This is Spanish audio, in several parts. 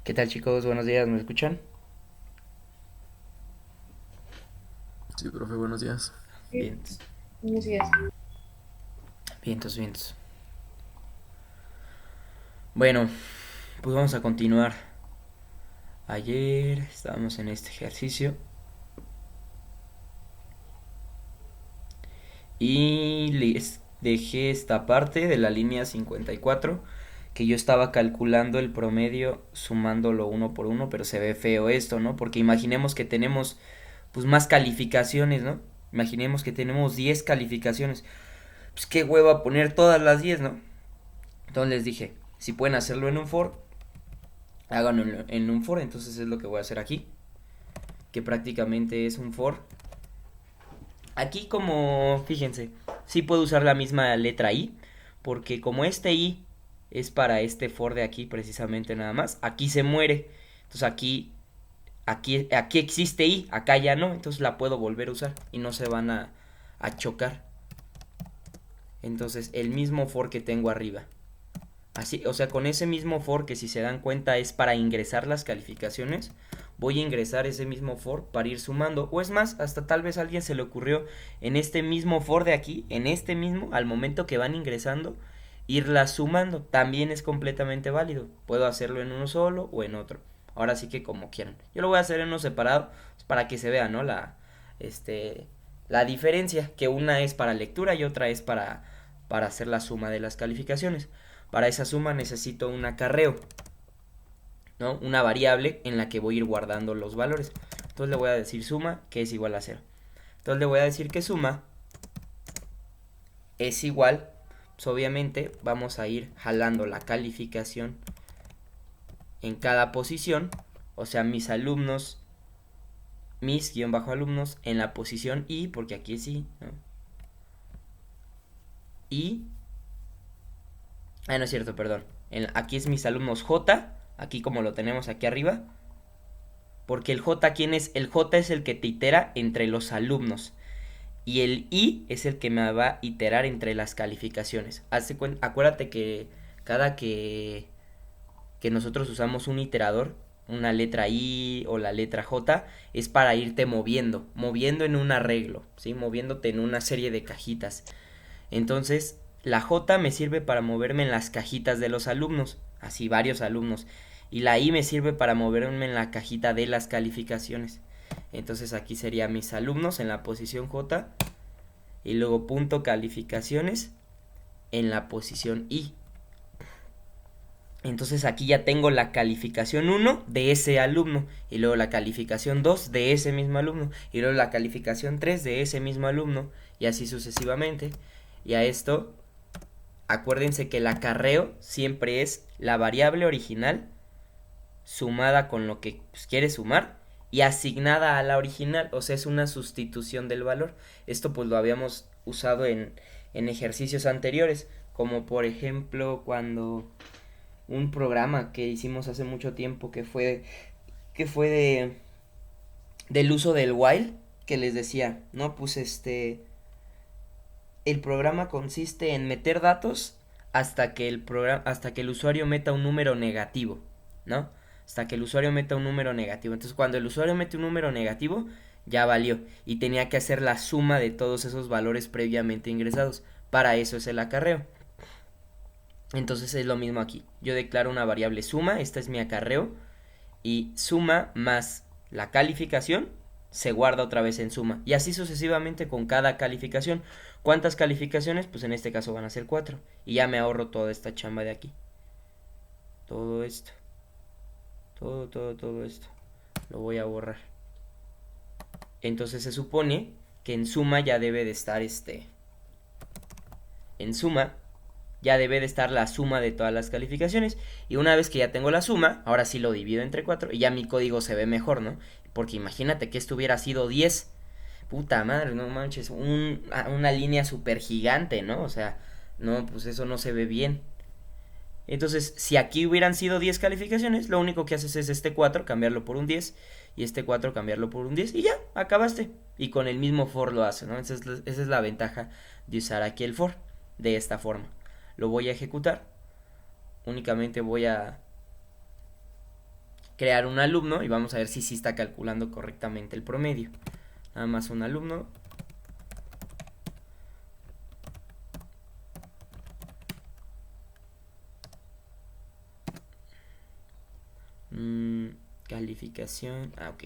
¿Qué tal, chicos? Buenos días, ¿me escuchan? Sí, profe, buenos días. Sí, Vientos, buenos días. vientos, vientos. Bueno, pues vamos a continuar. Ayer estábamos en este ejercicio y les dejé esta parte de la línea 54 que yo estaba calculando el promedio sumándolo uno por uno, pero se ve feo esto, ¿no? Porque imaginemos que tenemos pues más calificaciones, ¿no? Imaginemos que tenemos 10 calificaciones. Pues qué hueva poner todas las 10, ¿no? Entonces les dije, si pueden hacerlo en un for, háganlo en un for. Entonces es lo que voy a hacer aquí, que prácticamente es un for. Aquí, como fíjense, sí puedo usar la misma letra i, porque como este i es para este for de aquí precisamente nada más, aquí se muere. Entonces aquí existe i, acá ya no, entonces la puedo volver a usar y no se van a chocar. Entonces el mismo for que tengo arriba, así, o sea, con ese mismo for que, si se dan cuenta, es para ingresar las calificaciones, voy a ingresar ese mismo for para ir sumando. O es más, hasta tal vez a alguien se le ocurrió en este mismo for de aquí, en este mismo, al momento que van ingresando, irlas sumando. También es completamente válido. Puedo hacerlo en uno solo o en otro. Ahora sí que como quieran. Yo lo voy a hacer en uno separado para que se vea, ¿no? Este, la diferencia, que una es para lectura y otra es para hacer la suma de las calificaciones. Para esa suma necesito un acarreo, ¿no? Una variable en la que voy a ir guardando los valores. Entonces le voy a decir suma, que es igual a cero. Entonces le voy a decir que suma es igual, pues obviamente vamos a ir jalando la calificación en cada posición, o sea, mis alumnos, mis guión bajo alumnos en la posición i, porque aquí es i, ¿no? Y, no es cierto, perdón. Aquí es mis alumnos j, aquí como lo tenemos aquí arriba, porque el J, ¿quién es? El J es el que te itera entre los alumnos. Y el I es el que me va a iterar entre las calificaciones. Acuérdate que cada que nosotros usamos un iterador, una letra I o la letra J, es para irte moviendo en un arreglo, ¿sí? Moviéndote en una serie de cajitas. Entonces, la J me sirve para moverme en las cajitas de los alumnos, así varios alumnos. Y la I me sirve para moverme en la cajita de las calificaciones. Entonces aquí sería mis alumnos en la posición J y luego punto calificaciones en la posición I. Entonces aquí ya tengo la calificación uno de ese alumno, y luego la calificación 2 de ese mismo alumno, y luego la calificación 3 de ese mismo alumno, y así sucesivamente. Y a esto, acuérdense que el acarreo siempre es la variable original sumada con lo que pues, quiere sumar y asignada a la original, o sea, es una sustitución del valor. Esto pues lo habíamos usado en ejercicios anteriores, como por ejemplo cuando un programa que hicimos hace mucho tiempo que fue del uso del while, que les decía, no, pues el programa consiste en meter datos hasta que el usuario meta un número negativo, ¿no? Hasta que el usuario meta un número negativo. Entonces, cuando el usuario mete un número negativo, ya valió y tenía que hacer la suma de todos esos valores previamente ingresados. Para eso es el acarreo. Entonces es lo mismo aquí. Yo declaro una variable suma, esta es mi acarreo, y suma más la calificación se guarda otra vez en suma. Y así sucesivamente con cada calificación. ¿Cuántas calificaciones? Pues en este caso van a ser 4. Y ya me ahorro toda esta chamba de aquí. Todo esto. Todo esto. Lo voy a borrar. Entonces se supone que en suma ya debe de estar En suma ya debe de estar la suma de todas las calificaciones. Y una vez que ya tengo la suma, ahora sí lo divido entre 4 y ya mi código se ve mejor, ¿no? Porque imagínate que esto hubiera sido 10. Puta madre, no manches, una línea súper gigante, ¿no? O sea, no, pues eso no se ve bien. Entonces, si aquí hubieran sido 10 calificaciones, lo único que haces es este 4 cambiarlo por un 10 y este 4 cambiarlo por un 10 y ya, acabaste. Y con el mismo for lo hace, ¿no? Esa es la ventaja de usar aquí el for de esta forma. Lo voy a ejecutar. Únicamente voy a crear un alumno y vamos a ver si sí está calculando correctamente el promedio. Nada más un alumno. Calificación. Ok.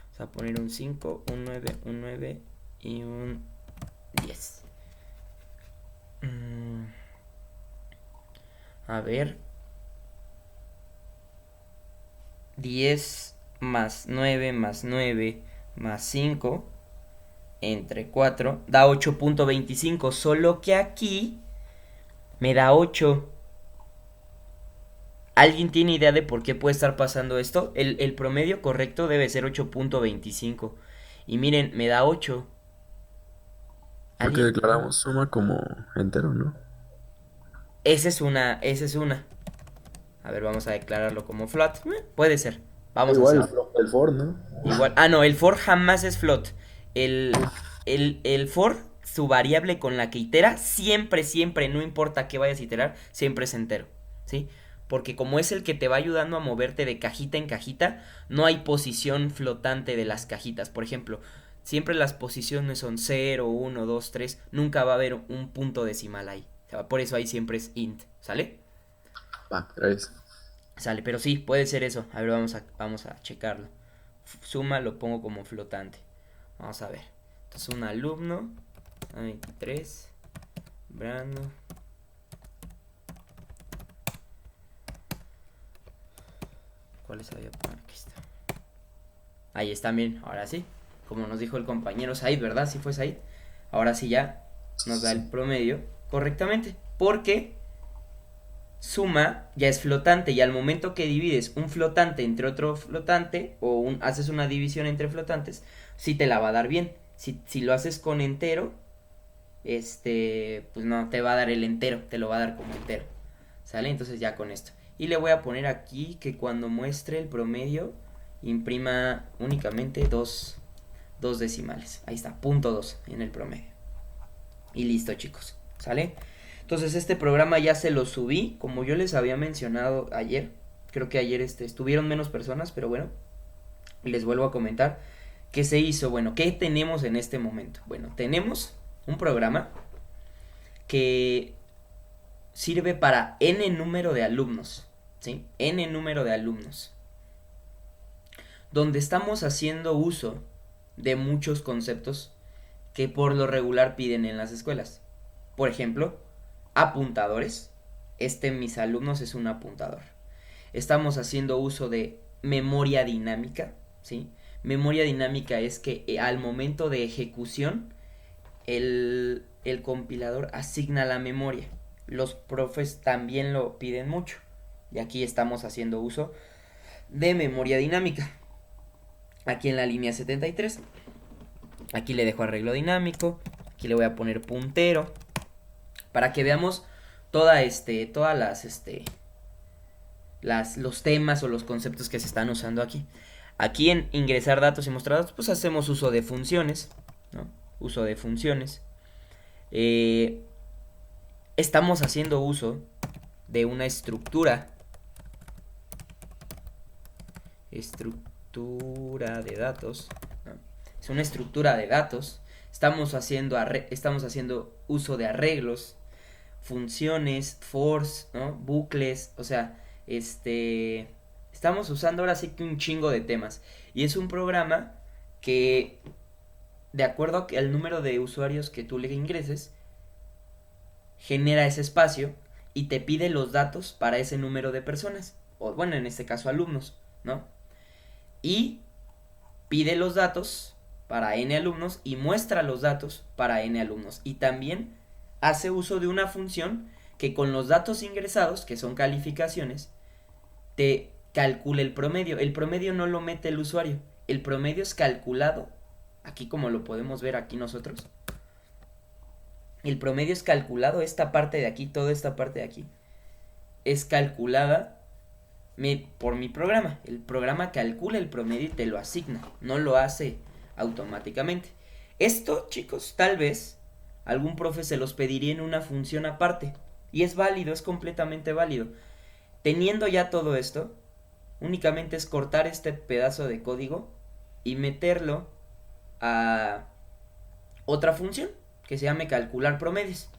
Vamos a poner un 5, un 9, un 9 y un 10. A ver. 10 más 9 más 9 más 5 entre 4 da 8.25. Solo que aquí me da 8. ¿Alguien tiene idea de por qué puede estar pasando esto? El promedio correcto debe ser 8.25. Y miren, me da 8. Porque ¿Alguien? declaramos suma como entero, ¿no? Esa es una, esa es una. A ver, vamos a declararlo como float. Puede ser. Vamos a Igual hacerlo. el for, ¿no? Igual. Ah, no, el for jamás es float. El, el for, su variable con la que itera, siempre, siempre, no importa qué vayas a iterar, siempre es entero. ¿Sí? Porque como es el que te va ayudando a moverte de cajita en cajita, no hay posición flotante de las cajitas. Por ejemplo, siempre las posiciones son 0, 1, 2, 3. Nunca va a haber un punto decimal ahí. O sea, por eso ahí siempre es int. ¿Sale? Va, traes. Sale, pero sí, puede ser eso. A ver, vamos a checarlo. Suma lo pongo como flotante. Vamos a ver. Entonces un alumno. 23. Brando. ¿Cuáles había? Aquí está. Ahí están bien, ahora sí. Como nos dijo el compañero Said, ¿verdad? Sí fue Said. Ahora sí ya nos da el promedio correctamente. Porque suma ya es flotante y al momento que divides un flotante entre otro flotante o haces una división entre flotantes, sí te la va a dar bien. Si lo haces con entero, pues no te va a dar el entero, te lo va a dar como entero. ¿Sale? Entonces ya con esto. Y le voy a poner aquí que cuando muestre el promedio imprima únicamente dos decimales. Ahí está, punto 2 en el promedio. Y listo, chicos. ¿Sale? Entonces este programa ya se lo subí, como yo les había mencionado ayer. Creo que ayer estuvieron menos personas, pero bueno, les vuelvo a comentar. ¿Qué se hizo? Bueno, ¿qué tenemos en este momento? Bueno, tenemos un programa que sirve para n número de alumnos, ¿sí? N número de alumnos. Donde estamos haciendo uso de muchos conceptos que por lo regular piden en las escuelas. Por ejemplo, apuntadores. Mis alumnos es un apuntador. Estamos haciendo uso de memoria dinámica, ¿sí? Memoria dinámica es que al momento de ejecución el compilador asigna la memoria. Los profes también lo piden mucho. Y aquí estamos haciendo uso de memoria dinámica. Aquí en la línea 73. Aquí le dejo arreglo dinámico. Aquí le voy a poner puntero. Para que veamos todas los temas o los conceptos que se están usando aquí. Aquí en ingresar datos y mostrar datos, pues hacemos uso de funciones, ¿no? Uso de funciones. Estamos haciendo uso de una estructura de datos, ¿no? Es una estructura de datos. Estamos haciendo uso de arreglos, funciones, fors, ¿no? Bucles, o sea, estamos usando ahora sí que un chingo de temas. Y es un programa que, de acuerdo al número de usuarios que tú le ingreses, genera ese espacio y te pide los datos para ese número de personas. O bueno, en este caso alumnos, ¿no? Y pide los datos para n alumnos y muestra los datos para n alumnos. Y también hace uso de una función que con los datos ingresados, que son calificaciones, te calcula el promedio. El promedio no lo mete el usuario. El promedio es calculado, aquí como lo podemos ver aquí nosotros. El promedio es calculado, esta parte de aquí, toda esta parte de aquí, es calculada por mi programa. El programa calcula el promedio y te lo asigna, no lo hace automáticamente. Esto, chicos, tal vez algún profe se los pediría en una función aparte. Y es válido, es completamente válido. Teniendo ya todo esto, únicamente es cortar este pedazo de código y meterlo a otra función que se llame calcular promedios.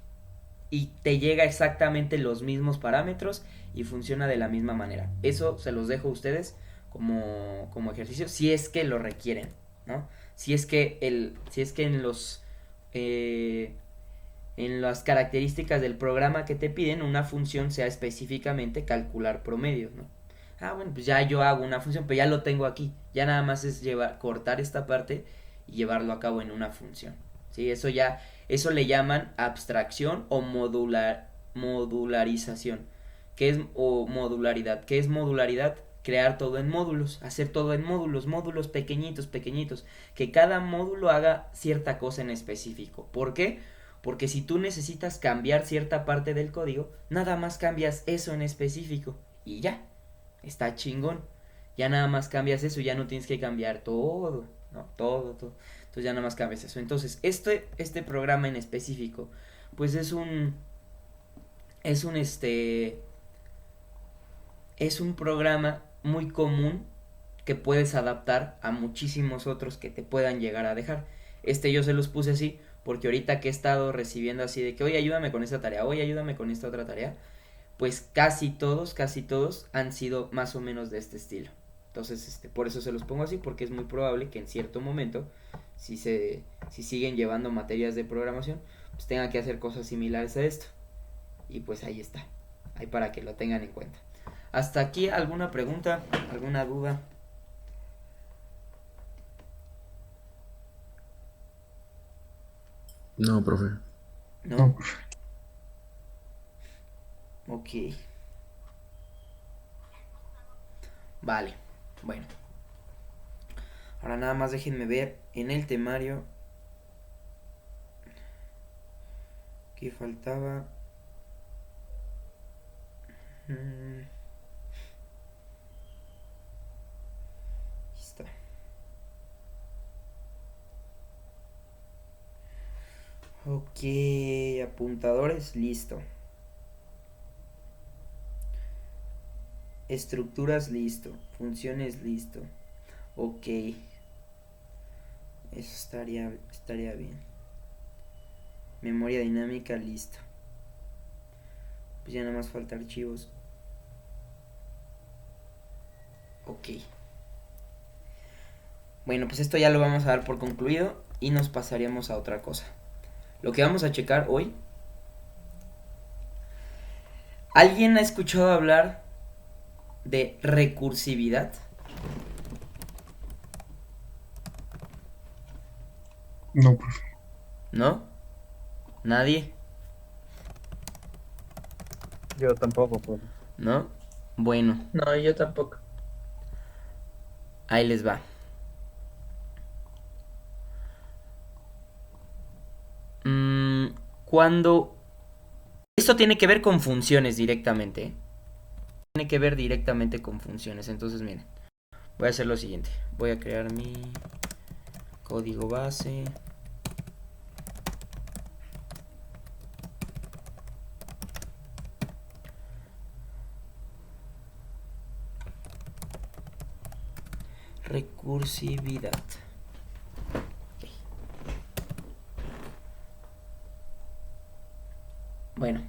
Y te llega exactamente los mismos parámetros y funciona de la misma manera. Eso se los dejo a ustedes como ejercicio, si es que lo requieren, ¿no? Si es que en las características del programa que te piden, una función sea específicamente calcular promedios, ¿no? Ah, bueno, pues ya yo hago una función, pero ya lo tengo aquí. Ya nada más es cortar esta parte y llevarlo a cabo en una función. ¿Sí? Eso le llaman abstracción o modularización, o modularidad. ¿Qué es modularidad? Crear todo en módulos, hacer todo en módulos pequeñitos, pequeñitos, que cada módulo haga cierta cosa en específico. ¿Por qué? Porque si tú necesitas cambiar cierta parte del código, nada más cambias eso en específico y ya, está chingón. Ya nada más cambias eso, ya no tienes que cambiar todo, no, todo. Entonces ya nada más cambias eso. Entonces, este programa en específico, pues es un este es un programa muy común que puedes adaptar a muchísimos otros que te puedan llegar a dejar. Yo se los puse así porque ahorita que he estado recibiendo así de que, oye, ayúdame con esta tarea, oye, ayúdame con esta otra tarea, pues casi todos han sido más o menos de este estilo. Entonces, por eso se los pongo así, porque es muy probable que en cierto momento, si siguen llevando materias de programación, pues tengan que hacer cosas similares a esto. Y pues ahí está, ahí para que lo tengan en cuenta. Hasta aquí, ¿alguna pregunta? ¿Alguna duda? No, profe. ¿No? No, Ok. Vale. Bueno. Ahora nada más déjenme ver en el temario que faltaba. Ahí está. Ok, apuntadores, listo. Estructuras, listo. Funciones, listo. Ok, eso estaría bien. Memoria dinámica, listo. Pues ya nada más falta archivos. Ok. Bueno, pues esto ya lo vamos a dar por concluido y nos pasaríamos a otra cosa. Lo que vamos a checar hoy. ¿Alguien ha escuchado hablar de recursividad? no, profe. ¿No? ¿Nadie? Yo tampoco, profe. ¿No? Bueno, No, yo tampoco. ahí les va. Cuando... Esto tiene que ver con funciones directamente, ¿eh? Tiene que ver directamente con funciones. Entonces, miren. Voy a hacer lo siguiente. Voy a crear mi código base. Recursividad. Bueno.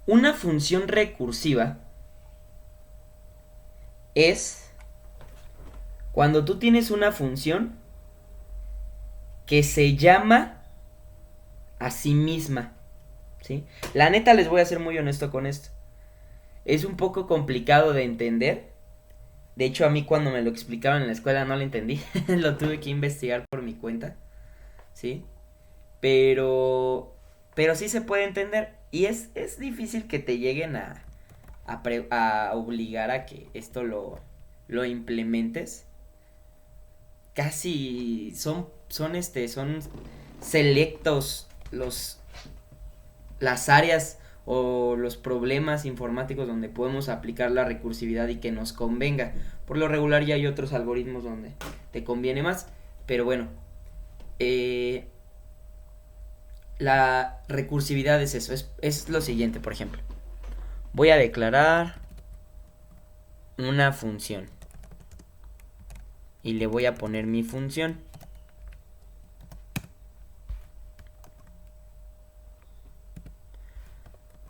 Una función recursiva es cuando tú tienes una función que se llama a sí misma, ¿sí? La neta les voy a ser muy honesto con esto. Es un poco complicado de entender. De hecho, a mí cuando me lo explicaron en la escuela no lo entendí. Lo tuve que investigar por mi cuenta, ¿sí? Pero sí se puede entender. Y es difícil que te lleguen a obligar a que esto lo implementes. Casi son selectos las áreas o los problemas informáticos donde podemos aplicar la recursividad y que nos convenga. Por lo regular ya hay otros algoritmos donde te conviene más, pero bueno, la recursividad es eso, es lo siguiente, por ejemplo. Voy a declarar una función. Y le voy a poner mi función.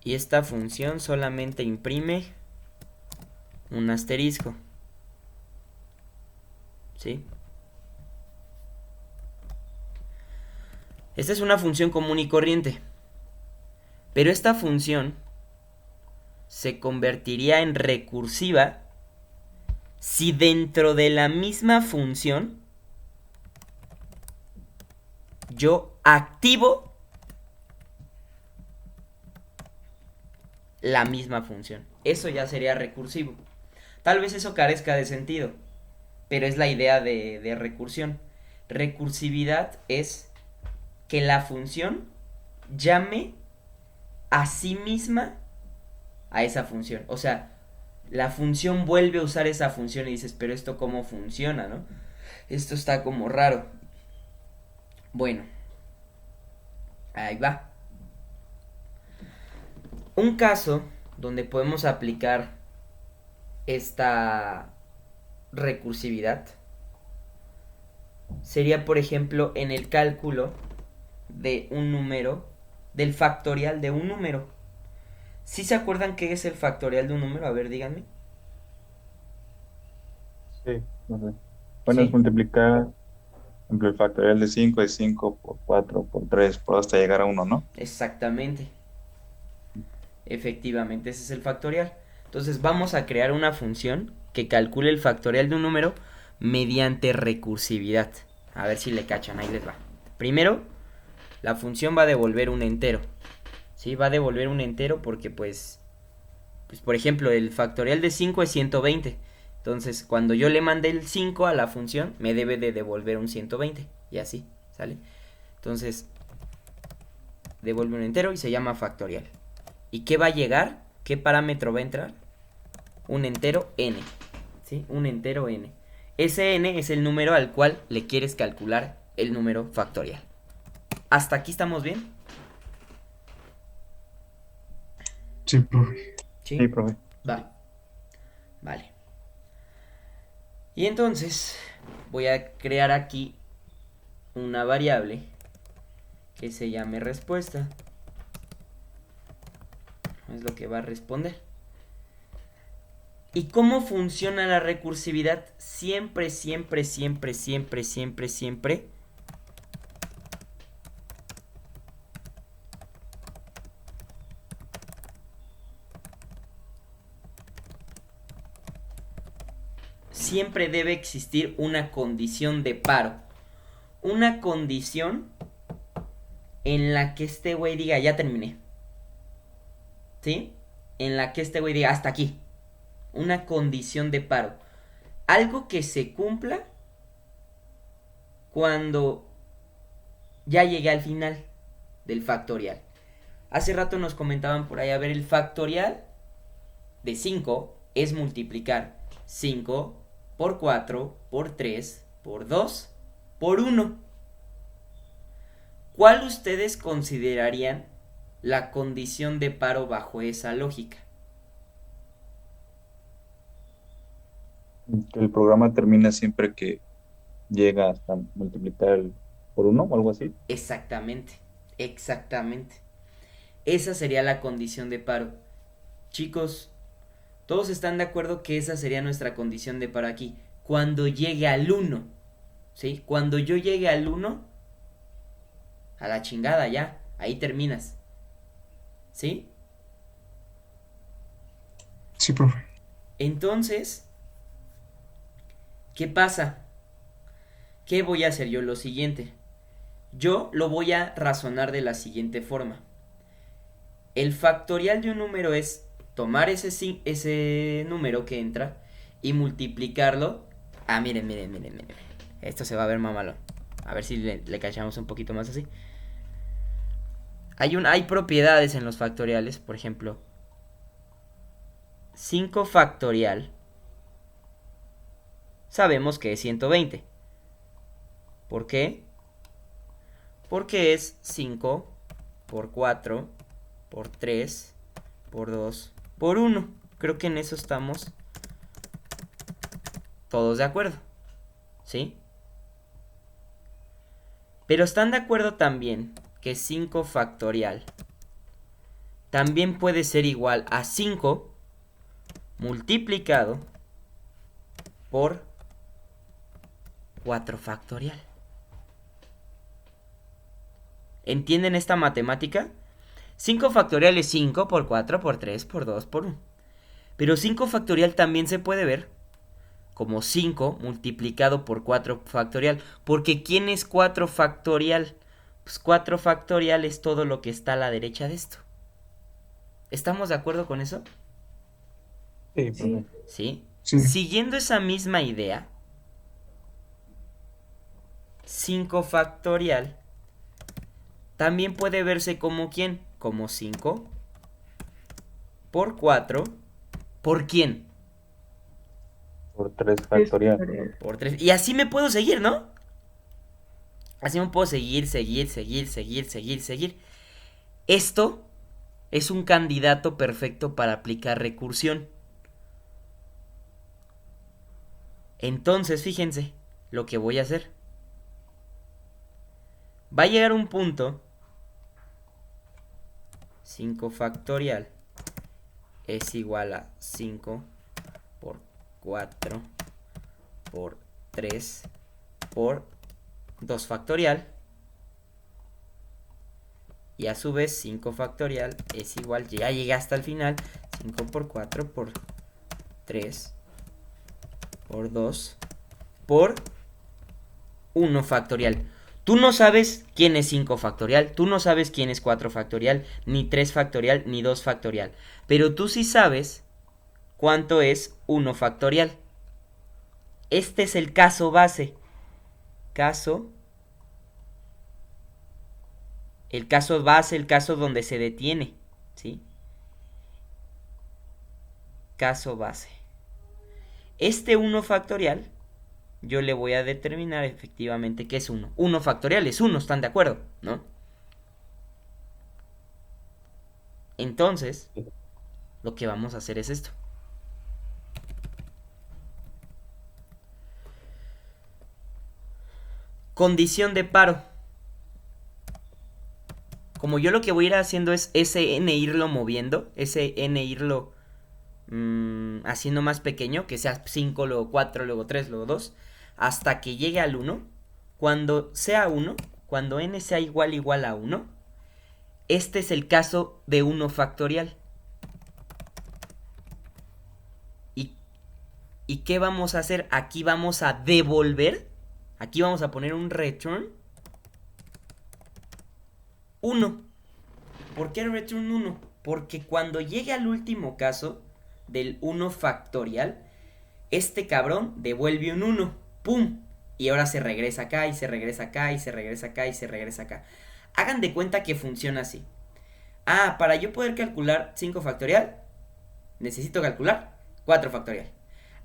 Y esta función solamente imprime un asterisco. ¿Sí? Esta es una función común y corriente. Pero esta función se convertiría en recursiva si dentro de la misma función yo activo la misma función. Eso ya sería recursivo. Tal vez eso carezca de sentido, pero es la idea de recursión. Recursividad es que la función llame a sí misma a esa función. O sea, la función vuelve a usar esa función y dices, pero esto cómo funciona, ¿no? Esto está como raro. Bueno, ahí va. Un caso donde podemos aplicar esta recursividad sería, por ejemplo, en el cálculo de un número, del factorial de un número. ¿Sí se acuerdan qué es el factorial de un número? A ver, díganme. Sí, no sé. Bueno, es ¿Sí? multiplicar, por ejemplo, el factorial de 5 es 5 por 4 por 3 por hasta llegar a uno, ¿no? Exactamente. Efectivamente, ese es el factorial. Entonces vamos a crear una función que calcule el factorial de un número mediante recursividad. A ver si le cachan, ahí les va. Primero, la función va a devolver un entero. ¿Sí? Va a devolver un entero porque pues por ejemplo, el factorial de 5 es 120. Entonces, cuando yo le mande el 5 a la función, me debe de devolver un 120. Y así, ¿sale? Entonces, devuelve un entero y se llama factorial. ¿Y qué va a llegar? ¿Qué parámetro va a entrar? Un entero n. ¿Sí? Un entero n. Ese n es el número al cual le quieres calcular el número factorial. ¿Hasta aquí estamos bien? Sí, profe. ¿Sí? Sí, profe. Va. Vale. Y entonces voy a crear aquí una variable que se llame respuesta. Es lo que va a responder. ¿Y cómo funciona la recursividad? Siempre, siempre, siempre, siempre, siempre, siempre. Siempre debe existir una condición de paro. Una condición en la que este güey diga, ya terminé. ¿Sí? En la que este güey diga, hasta aquí. Una condición de paro. Algo que se cumpla cuando ya llegué al final del factorial. Hace rato nos comentaban por ahí, a ver, el factorial de 5 es multiplicar 5 por 4, por 3, por 2, por 1. ¿Cuál ustedes considerarían la condición de paro bajo esa lógica? Que el programa termina siempre que llega hasta multiplicar por uno o algo así. Exactamente, exactamente. Esa sería la condición de paro. Chicos, todos están de acuerdo que esa sería nuestra condición de paro aquí. Cuando llegue al 1, ¿sí? Cuando yo llegue al 1, a la chingada ya, ahí terminas. ¿Sí? Sí, profe. Entonces, ¿qué pasa? ¿Qué voy a hacer yo? Lo siguiente. Yo lo voy a razonar de la siguiente forma. El factorial de un número es tomar ese número que entra y multiplicarlo. Ah, miren. Esto se va a ver mamalón. A ver si le cachamos un poquito más así. Hay propiedades en los factoriales. Por ejemplo, 5 factorial. Sabemos que es 120. ¿Por qué? Porque es 5 por 4 por 3 por 2 por 1. Creo que en eso estamos Todos de acuerdo, ¿sí? Pero están de acuerdo también que 5 factorial también puede ser igual a 5 multiplicado por 4 factorial. ¿Entienden esta matemática? 5 factorial es 5 por 4 por 3 por 2 por 1. Pero 5 factorial también se puede ver como 5 multiplicado por 4 factorial. Porque ¿quién es 4 factorial? Pues 4 factorial es todo lo que está a la derecha de esto. ¿Estamos de acuerdo con eso? Sí, profe. ¿Sí? Sí. Siguiendo esa misma idea, 5 factorial también puede verse como ¿quién? Como 5 por 4 ¿por quién? Por 3 factorial. Por 3. Y así me puedo seguir, ¿no? Así me puedo seguir. Esto es un candidato perfecto para aplicar recursión. Entonces, fíjense lo que voy a hacer. Va a llegar un punto. 5 factorial es igual a 5 por 4 por 3 por 2 factorial. Y a su vez 5 factorial es igual, ya llegué hasta el final, 5 por 4 por 3 por 2 por 1 factorial. Tú no sabes quién es 5 factorial, tú no sabes quién es 4 factorial, ni 3 factorial, ni 2 factorial. Pero tú sí sabes cuánto es 1 factorial. Este es el caso base. El caso base, el caso donde se detiene, ¿sí? Caso base. Este 1 factorial, yo le voy a determinar efectivamente que es 1. 1 factorial es 1, ¿están de acuerdo? ¿No? Entonces, lo que vamos a hacer es esto. Condición de paro. Como yo lo que voy a ir haciendo es ese n irlo moviendo, ese n irlo haciendo más pequeño, que sea 5, luego 4, luego 3, luego 2, hasta que llegue al 1. Cuando sea 1, cuando n sea igual a 1, este es el caso de 1 factorial. ¿Y qué vamos a hacer? Aquí vamos a devolver, aquí vamos a poner un return 1. ¿Por qué return 1? Porque cuando llegue al último caso del 1 factorial, este cabrón devuelve un 1. ¡Pum! Y ahora se regresa acá, y se regresa acá, y se regresa acá, y se regresa acá. Hagan de cuenta que funciona así. Ah, para yo poder calcular 5 factorial, necesito calcular 4 factorial.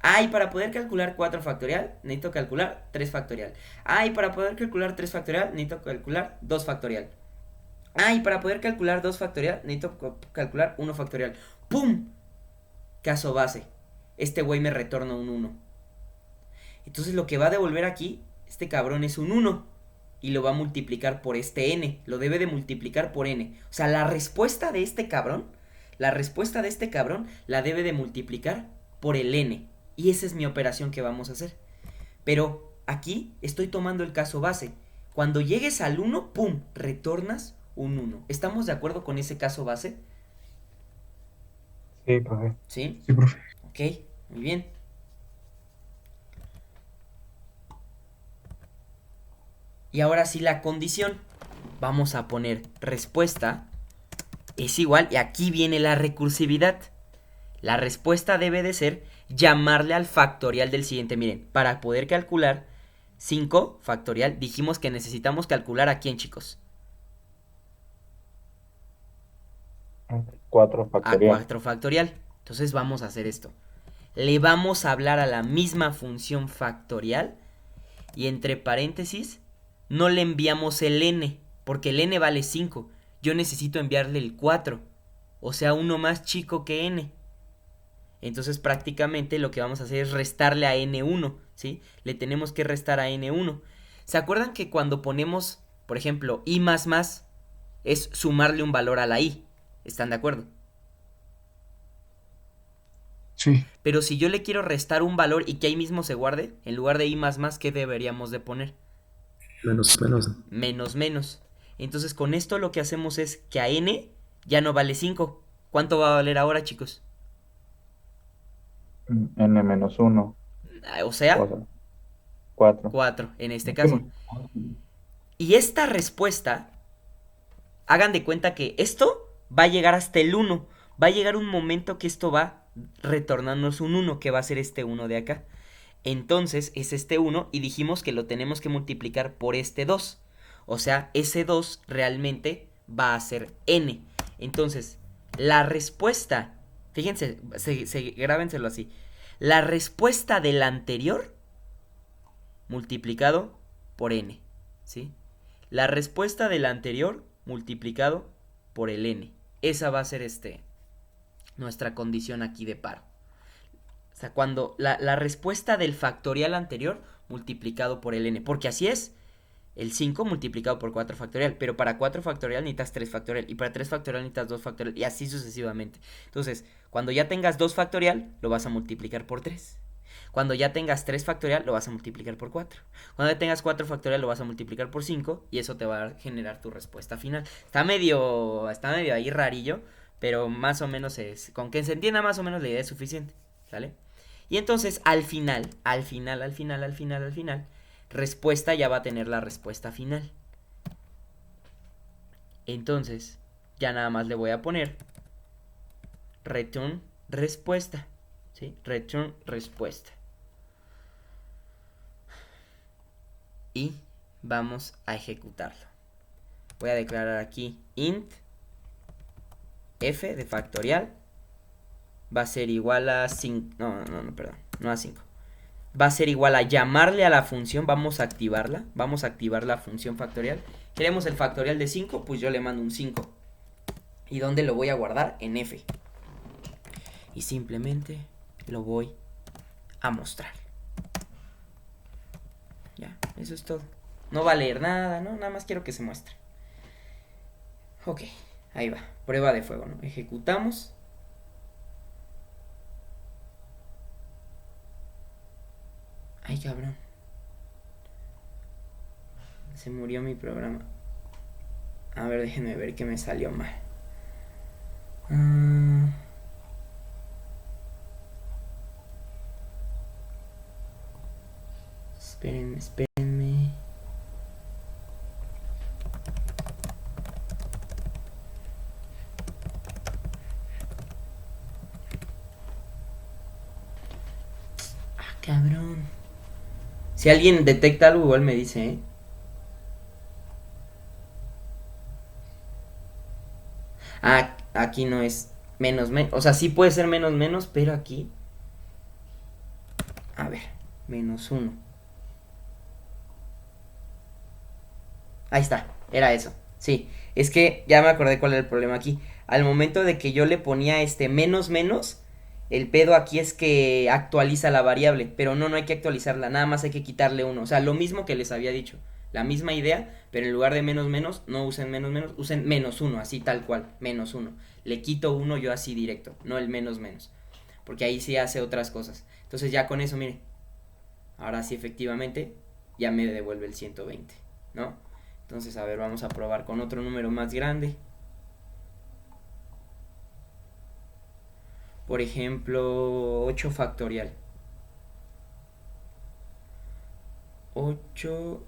Ah, y para poder calcular 4 factorial, necesito calcular 3 factorial. Ah, y para poder calcular 3 factorial, necesito calcular 2 factorial. Ah, y para poder calcular 2 factorial, necesito calcular 1 factorial. ¡Pum! Caso base. Este güey me retorna un 1. Entonces lo que va a devolver aquí, este cabrón es un 1. Y lo va a multiplicar por este n. Lo debe de multiplicar por n. O sea, la respuesta de este cabrón la debe de multiplicar por el n. Y esa es mi operación que vamos a hacer. Pero aquí estoy tomando el caso base. Cuando llegues al 1, ¡pum! Retornas un 1. ¿Estamos de acuerdo con ese caso base? Sí, profe. ¿Sí? Sí, profe. Ok, muy bien. Y ahora sí la condición. Vamos a poner respuesta es igual, y aquí viene la recursividad. La respuesta debe de ser llamarle al factorial del siguiente. Miren, para poder calcular 5 factorial, dijimos que necesitamos calcular a quién, chicos. 4 factorial. A 4 factorial. Entonces vamos a hacer esto. Le vamos a hablar a la misma función factorial y entre paréntesis no le enviamos el n, porque el n vale 5. Yo necesito enviarle el 4, o sea, uno más chico que n. Entonces prácticamente lo que vamos a hacer es restarle a n1, ¿sí? Le tenemos que restar a n1. ¿Se acuerdan que cuando ponemos, por ejemplo, i más es sumarle un valor a la i? ¿Están de acuerdo? Sí. Pero si yo le quiero restar un valor y que ahí mismo se guarde, en lugar de i más, ¿qué deberíamos de poner? Menos. Menos. Entonces con esto lo que hacemos es que a n ya no vale 5. ¿Cuánto va a valer ahora, chicos? N-1, O sea, o sea, 4. 4 en este caso. Y esta respuesta, hagan de cuenta que esto va a llegar hasta el 1. Va a llegar un momento que esto va a retornarnos un 1, que va a ser este 1 de acá. Entonces es este 1 y dijimos que lo tenemos que multiplicar por este 2. O sea, ese 2 realmente va a ser n. Entonces, la respuesta, fíjense, grábenselo así. La respuesta del anterior multiplicado por n, ¿sí? La respuesta del anterior multiplicado por el n. Esa va a ser nuestra condición aquí de paro. O sea, cuando la respuesta del factorial anterior multiplicado por el n. Porque así es el 5 multiplicado por 4 factorial. Pero para 4 factorial necesitas 3 factorial. Y para 3 factorial necesitas 2 factorial. Y así sucesivamente. Entonces, cuando ya tengas 2 factorial, lo vas a multiplicar por 3. Cuando ya tengas 3 factorial, lo vas a multiplicar por 4. Cuando ya tengas 4 factorial, lo vas a multiplicar por 5. Y eso te va a generar tu respuesta final. Está medio ahí rarillo. Pero más o menos con que se entienda más o menos la idea es suficiente. ¿Sale? Y entonces al final, respuesta ya va a tener la respuesta final. Entonces, ya nada más le voy a poner return respuesta. ¿Sí? Return respuesta. Y vamos a ejecutarlo. Voy a declarar aquí int f de factorial va a ser igual a 5. Perdón, no a 5. Va a ser igual a llamarle a la función, vamos a activarla, vamos a activar la función factorial. Queremos el factorial de 5, pues yo le mando un 5. ¿Y dónde lo voy a guardar? En f. Y simplemente lo voy a mostrar. Ya, eso es todo. No va a leer nada, ¿no? Nada más quiero que se muestre. Ok, ahí va. Prueba de fuego, ¿no? Ejecutamos. Ay, cabrón. Se murió mi programa. A ver, déjenme ver que me salió mal. Espérenme. Ah, cabrón. Si alguien detecta algo, igual me dice, ¿eh? Ah, aquí no es menos. O sea, sí puede ser menos, pero aquí. A ver, -1. Ahí está, era eso. Sí, es que ya me acordé cuál era el problema aquí. Al momento de que yo le ponía menos, el pedo aquí es que actualiza la variable. Pero no hay que actualizarla, nada más hay que quitarle 1. O sea, lo mismo que les había dicho. La misma idea, pero en lugar de menos, no usen menos, usen -1, así tal cual, -1. Le quito 1 yo así directo, no el menos. Porque ahí sí hace otras cosas. Entonces ya con eso, mire. Ahora sí efectivamente ya me devuelve el 120, ¿no? Entonces, a ver, vamos a probar con otro número más grande. Por ejemplo, 8 factorial. 8.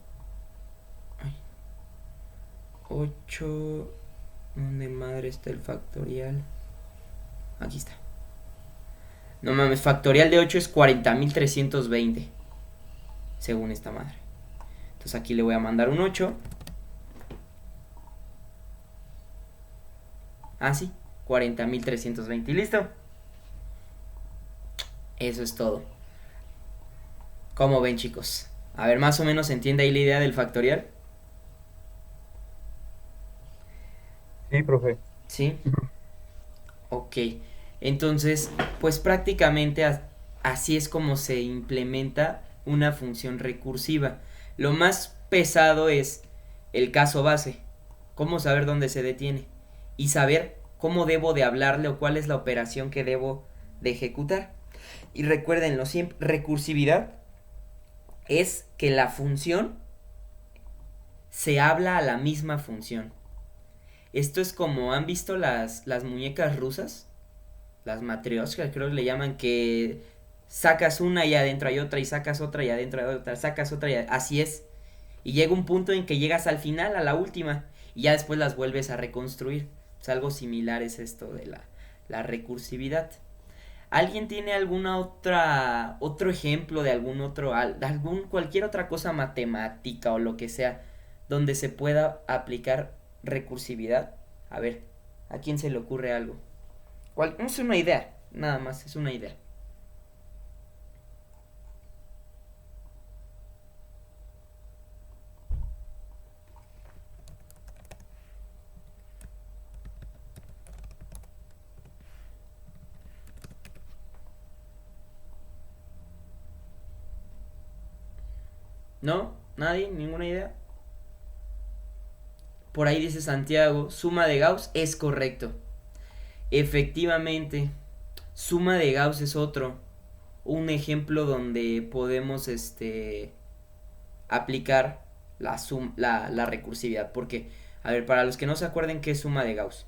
8. ¿Dónde madre está el factorial? Aquí está. No mames, factorial de 8 es 40.320. Según esta madre. Entonces aquí le voy a mandar un 8. Ah, sí, 40.320. ¿Y listo? Eso es todo. ¿Cómo ven, chicos? A ver, más o menos se entiende ahí la idea del factorial. Sí, profe. ¿Sí? Ok. Entonces, pues prácticamente así es como se implementa una función recursiva. Lo más pesado es el caso base, cómo saber dónde se detiene y saber cómo debo de hablarle o cuál es la operación que debo de ejecutar. Y recuérdenlo siempre, recursividad es que la función se habla a la misma función. Esto es como, ¿han visto las muñecas rusas? Las matrioshkas creo que le llaman, que sacas una y adentro hay otra y sacas otra y adentro hay otra, sacas otra y así es. Y llega un punto en que llegas al final, a la última, y ya después las vuelves a reconstruir. Pues algo similar es esto de la recursividad. ¿Alguien tiene alguna otro ejemplo de cualquier otra cosa matemática o lo que sea donde se pueda aplicar recursividad? A ver, ¿a quién se le ocurre algo? No es una idea, nada más, es una idea. ¿No? ¿Nadie? ¿Ninguna idea? Por ahí dice Santiago, suma de Gauss es correcto. Efectivamente, suma de Gauss es un ejemplo donde podemos aplicar la recursividad. Porque, a ver, para los que no se acuerden qué es suma de Gauss.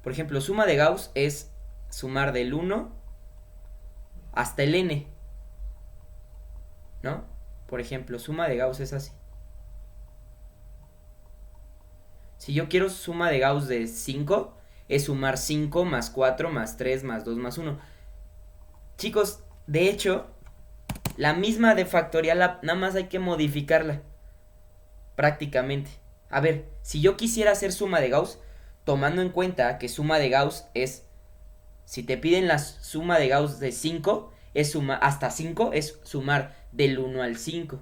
Por ejemplo, suma de Gauss es sumar del 1 hasta el n, ¿no? Por ejemplo, suma de Gauss es así. Si yo quiero suma de Gauss de 5, es sumar 5 más 4 más 3 más 2 más 1. Chicos, de hecho, la misma de factorial nada más hay que modificarla. Prácticamente. A ver, si yo quisiera hacer suma de Gauss, tomando en cuenta que suma de Gauss es, si te piden la suma de Gauss de 5, hasta 5 es sumar del 1 al 5.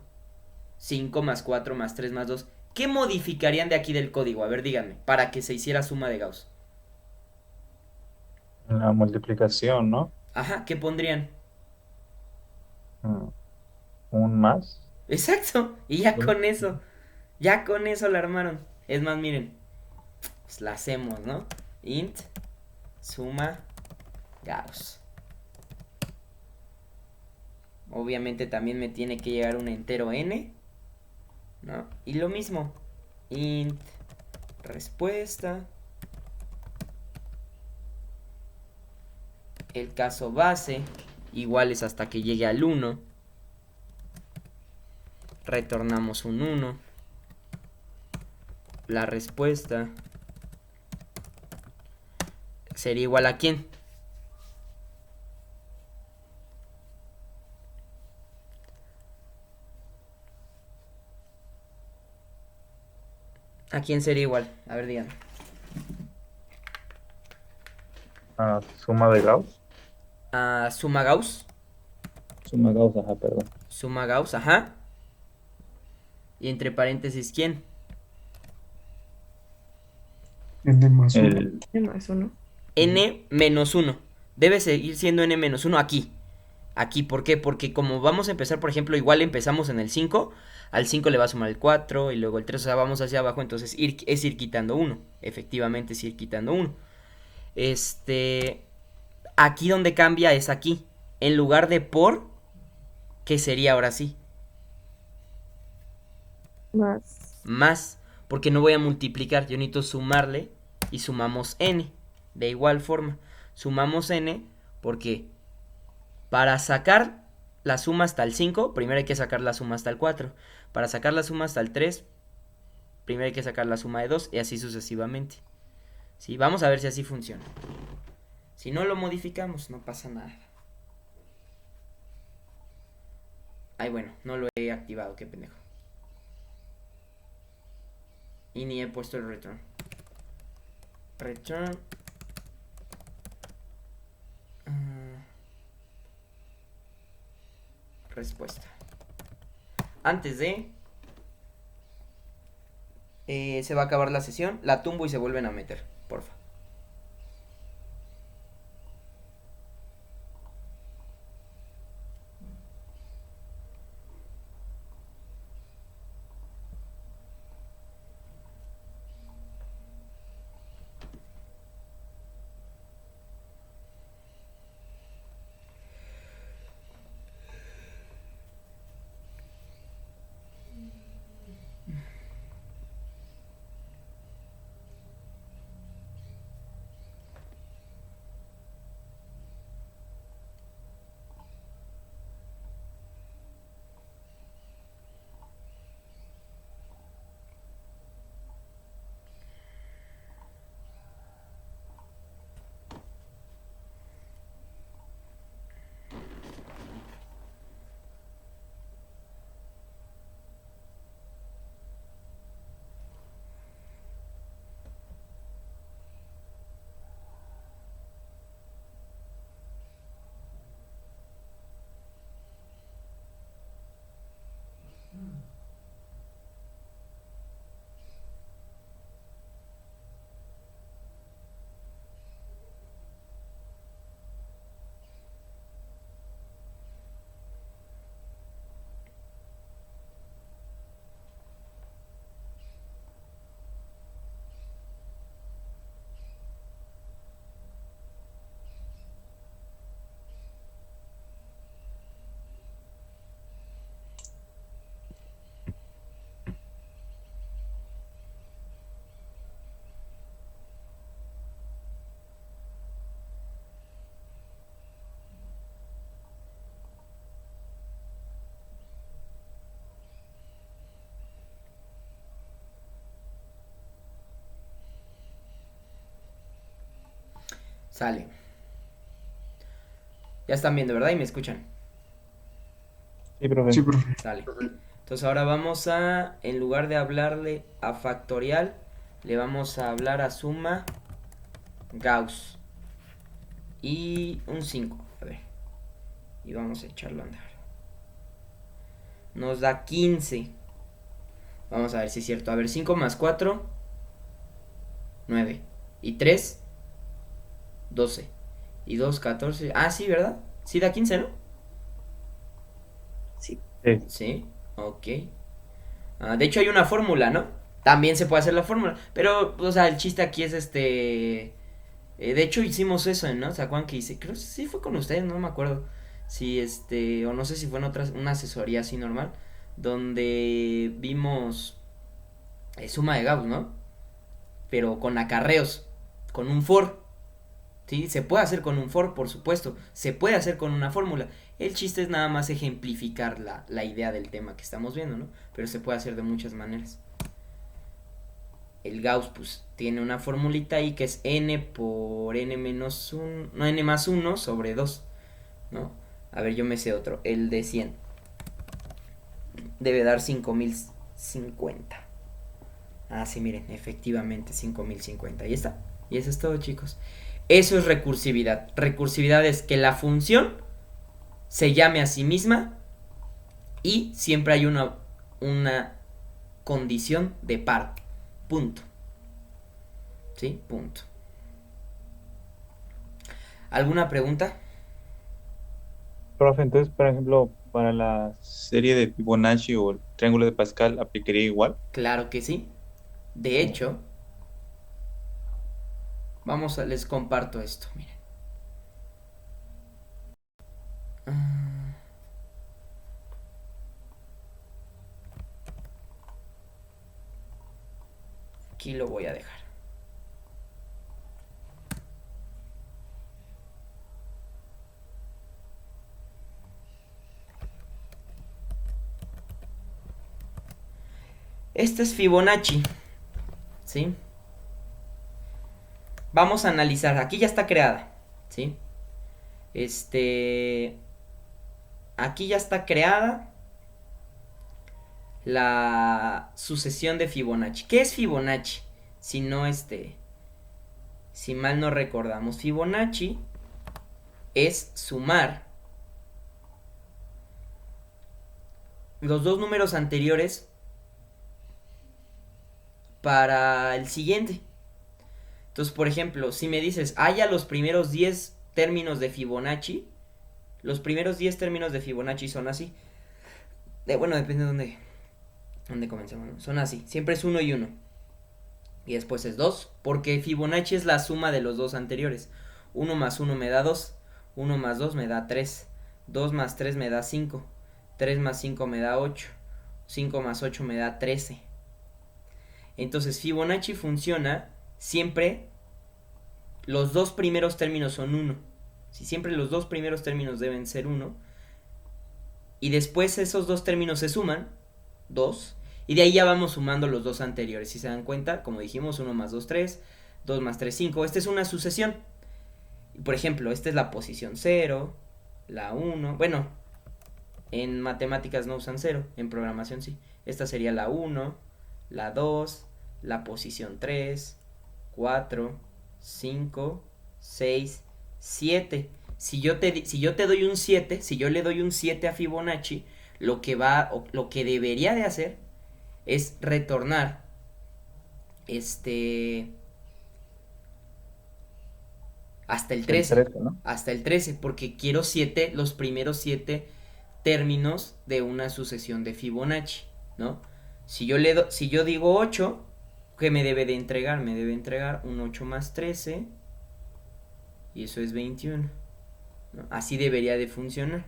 5 más 4 más 3 más 2. ¿Qué modificarían de aquí del código? A ver, díganme, para que se hiciera suma de Gauss. La multiplicación, ¿no? Ajá, ¿qué pondrían? Mm, Un más. Exacto, y ya con eso la armaron. Es más, miren, pues la hacemos, ¿no? Int suma Gauss. Obviamente también me tiene que llegar un entero n, ¿no? Y lo mismo, int respuesta, el caso base, iguales hasta que llegue al 1, retornamos un 1, la respuesta sería igual a ¿quién? ¿A quién sería igual? A ver, díganme. Suma de Gauss. A suma Gauss. Suma Gauss, ajá, perdón. Suma Gauss, ajá. Y entre paréntesis, ¿quién? N más 1. N más 1. N menos 1. Debe seguir siendo n menos 1 aquí. Aquí, ¿por qué? Porque como vamos a empezar, por ejemplo, igual empezamos en el 5, al 5 le va a sumar el 4 y luego el 3, o sea, vamos hacia abajo, entonces es ir quitando 1. Efectivamente es ir quitando 1. Aquí donde cambia es aquí. En lugar de por, ¿qué sería ahora sí? Más, porque no voy a multiplicar, yo necesito sumarle y sumamos n. De igual forma, sumamos n porque para sacar la suma hasta el 5, primero hay que sacar la suma hasta el 4. Para sacar la suma hasta el 3, primero hay que sacar la suma de 2 y así sucesivamente. ¿Sí? Vamos a ver si así funciona. Si no lo modificamos, no pasa nada. Ay, bueno, no lo he activado, qué pendejo. Y ni he puesto el return. Return. Respuesta. Antes de... se va a acabar la sesión. La tumbo y se vuelven a meter, porfa. Sale. Ya están viendo, ¿verdad? Y me escuchan. Sí, profe. Sí, profe. Sale. Entonces ahora vamos a, en lugar de hablarle a factorial, le vamos a hablar a suma Gauss. Y un 5. A ver. Y vamos a echarlo a andar. Nos da 15. Vamos a ver si es cierto. A ver, 5 más 4, 9. Y 3, 12. Y 2, 14. Ah, sí, ¿verdad? Sí da 15, ¿no? Sí. Sí. Ok. De hecho hay una fórmula, ¿no? También se puede hacer la fórmula. Pero, o sea, el chiste aquí es de hecho hicimos eso, ¿no? ¿Se acuerdan que hice? Creo que sí fue con ustedes, no me acuerdo. Si o no sé si fue en una asesoría así normal. Donde vimos suma de Gauss, ¿no? Pero con acarreos. Con un for. ¿Sí? Se puede hacer con un for, por supuesto. Se puede hacer con una fórmula. El chiste es nada más ejemplificar la idea del tema que estamos viendo, ¿no? Pero se puede hacer de muchas maneras. El Gauss, pues, tiene una formulita ahí que es n por n menos 1, no, n más 1 sobre 2, ¿no? A ver, yo me sé otro, el de 100. Debe dar 5050. Ah, sí, miren, efectivamente, 5050. Ahí está. Y eso es todo, chicos. Eso es recursividad. Recursividad es que la función se llame a sí misma y siempre hay una condición de par. Punto. ¿Sí? Punto. ¿Alguna pregunta? Profe, entonces, por ejemplo, para la serie de Fibonacci o el triángulo de Pascal, ¿aplicaría igual? Claro que sí. De hecho, les comparto esto, miren. Aquí lo voy a dejar. Este es Fibonacci, ¿sí? Vamos a analizar. Aquí ya está creada, ¿sí? Aquí ya está creada la sucesión de Fibonacci. ¿Qué es Fibonacci? Si no, si mal no recordamos, Fibonacci es sumar los dos números anteriores para el siguiente. Entonces, por ejemplo, si me dices, haya los primeros 10 términos de Fibonacci, los primeros 10 términos de Fibonacci son así. Bueno, depende de dónde comencemos, ¿no? Son así, siempre es 1 y 1. Y después es 2, porque Fibonacci es la suma de los dos anteriores. 1 más 1 me da 2, 1 más 2 me da 3, 2 más 3 me da 5, 3 más 5 me da 8, 5 más 8 me da 13. Entonces Fibonacci funciona siempre los dos primeros términos son 1. Si siempre los dos primeros términos deben ser 1. Y después esos dos términos se suman, 2. Y de ahí ya vamos sumando los dos anteriores. Si se dan cuenta, como dijimos, 1 más 2, 3. 2 más 3, 5. Esta es una sucesión. Por ejemplo, esta es la posición 0, la 1. Bueno, en matemáticas no usan 0, en programación sí. Esta sería la 1, la 2, la posición 3, 4, 5, 6, 7. Si yo te doy un 7, si yo le doy un 7 a Fibonacci, lo que debería de hacer es retornar hasta el 13, 13, ¿no? hasta el 13, porque quiero los primeros 7 términos de una sucesión de Fibonacci, ¿no? Si yo digo 8, ¿qué me debe de entregar? Me debe entregar un 8 más 13 y eso es 21, ¿no? Así debería de funcionar.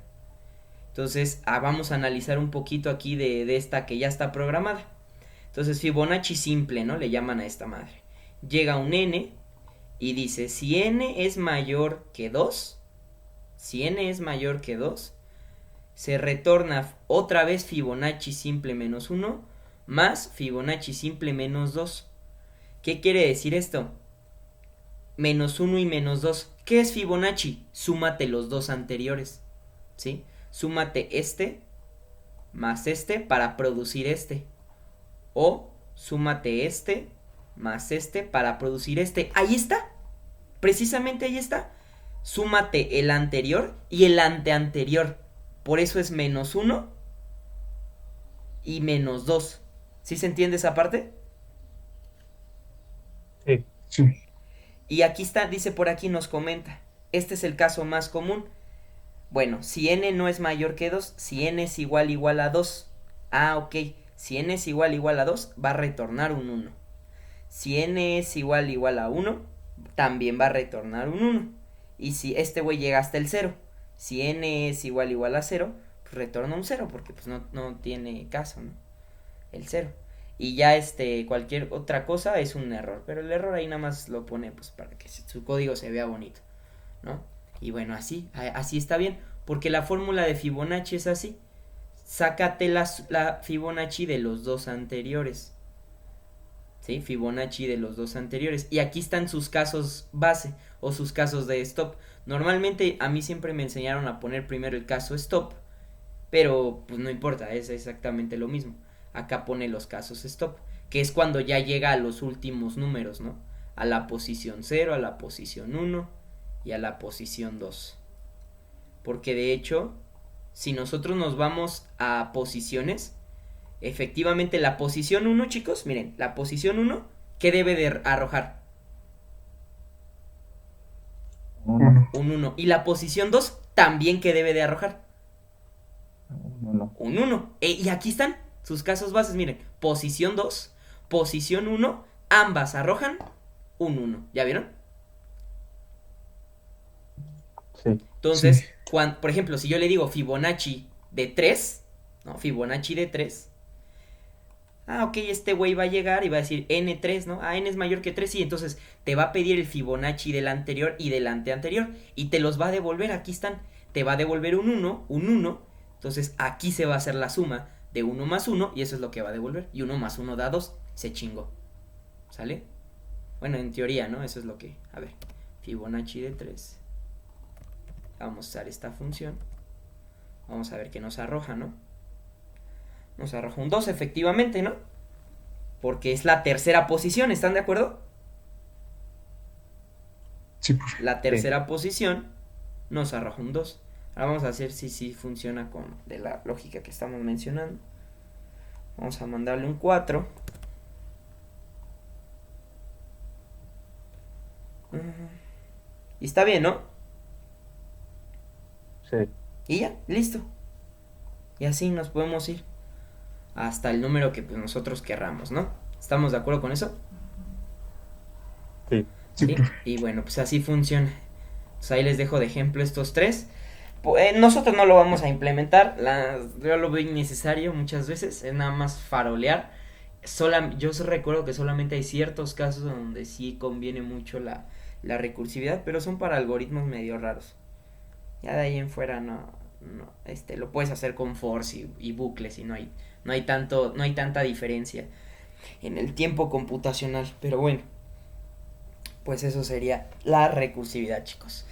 Entonces, vamos a analizar un poquito aquí de esta que ya está programada. Entonces, Fibonacci simple, ¿no? Le llaman a esta madre. Llega un n y dice, si n es mayor que 2, si n es mayor que 2, se retorna otra vez Fibonacci simple menos 1 más Fibonacci simple menos 2. ¿Qué quiere decir esto? menos 1 y menos 2. ¿Qué es Fibonacci? Súmate los dos anteriores, ¿sí? Súmate este más este para producir este. O súmate este más este para producir este. Ahí está. Precisamente ahí está. Súmate el anterior y el anteanterior. Por eso es menos 1 y menos 2. ¿Sí se entiende esa parte? Sí. Sí. Y aquí está, dice por aquí, nos comenta. Este es el caso más común. Bueno, si n no es mayor que 2, si n es igual a 2. Ah, ok. Si n es igual a 2, va a retornar un 1. Si n es igual a 1, también va a retornar un 1. Y si este güey llega hasta el 0, si n es igual a 0, pues retorna un 0, porque pues no tiene caso, ¿no? El 0. Y ya cualquier otra cosa es un error, pero el error ahí nada más lo pone pues para que su código se vea bonito, ¿no? Y bueno, así está bien, porque la fórmula de Fibonacci es así. Sácate la Fibonacci de los dos anteriores. ¿Sí? Fibonacci de los dos anteriores. Y aquí están sus casos base o sus casos de stop. Normalmente a mí siempre me enseñaron a poner primero el caso stop, pero pues no importa, es exactamente lo mismo. Acá pone los casos stop, que es cuando ya llega a los últimos números, ¿no? A la posición 0, a la posición 1 y a la posición 2. Porque de hecho, si nosotros nos vamos a posiciones, efectivamente la posición 1, chicos, miren, la posición 1, ¿qué debe de arrojar? Uno. Un 1. Y la posición 2, también, ¿qué debe de arrojar? No. Un 1. Y aquí están sus casos bases, miren, posición 2, posición 1, ambas arrojan un 1. ¿Ya vieron? Sí. Entonces, Sí. por ejemplo, si yo le digo Fibonacci de 3, ¿no? Fibonacci de 3. Ah, ok, este güey va a llegar y va a decir N3, ¿no? Ah, N es mayor que 3, sí, entonces te va a pedir el Fibonacci del anterior y del anteanterior y te los va a devolver, aquí están. Te va a devolver un 1, entonces aquí se va a hacer la suma de 1 más 1 y eso es lo que va a devolver. Y 1 más 1 da 2, se chingó. ¿Sale? Bueno, en teoría, ¿no? Eso es lo que... A ver, Fibonacci de 3. Vamos a usar esta función. Vamos a ver qué nos arroja, ¿no? Nos arroja un 2 efectivamente, ¿no? Porque es la tercera posición, ¿están de acuerdo? Sí, profe. La tercera posición nos arroja un 2. Ahora vamos a hacer si funciona con de la lógica que estamos mencionando. Vamos a mandarle un 4. Y está bien, ¿no? Sí. Y ya, listo. Y así nos podemos ir hasta el número que pues, nosotros querramos, ¿no? ¿Estamos de acuerdo con eso? Sí. Sí, ¿Sí? profe. Y bueno, pues así funciona. Pues ahí les dejo de ejemplo estos tres. Nosotros no lo vamos a implementar. Yo lo veo innecesario muchas veces. Es nada más farolear. Yo recuerdo que solamente hay ciertos casos donde sí conviene mucho la recursividad, pero son para algoritmos medio raros. Ya de ahí en fuera no lo puedes hacer con force y bucles y no hay tanta diferencia en el tiempo computacional. Pero bueno, pues eso sería la recursividad, chicos.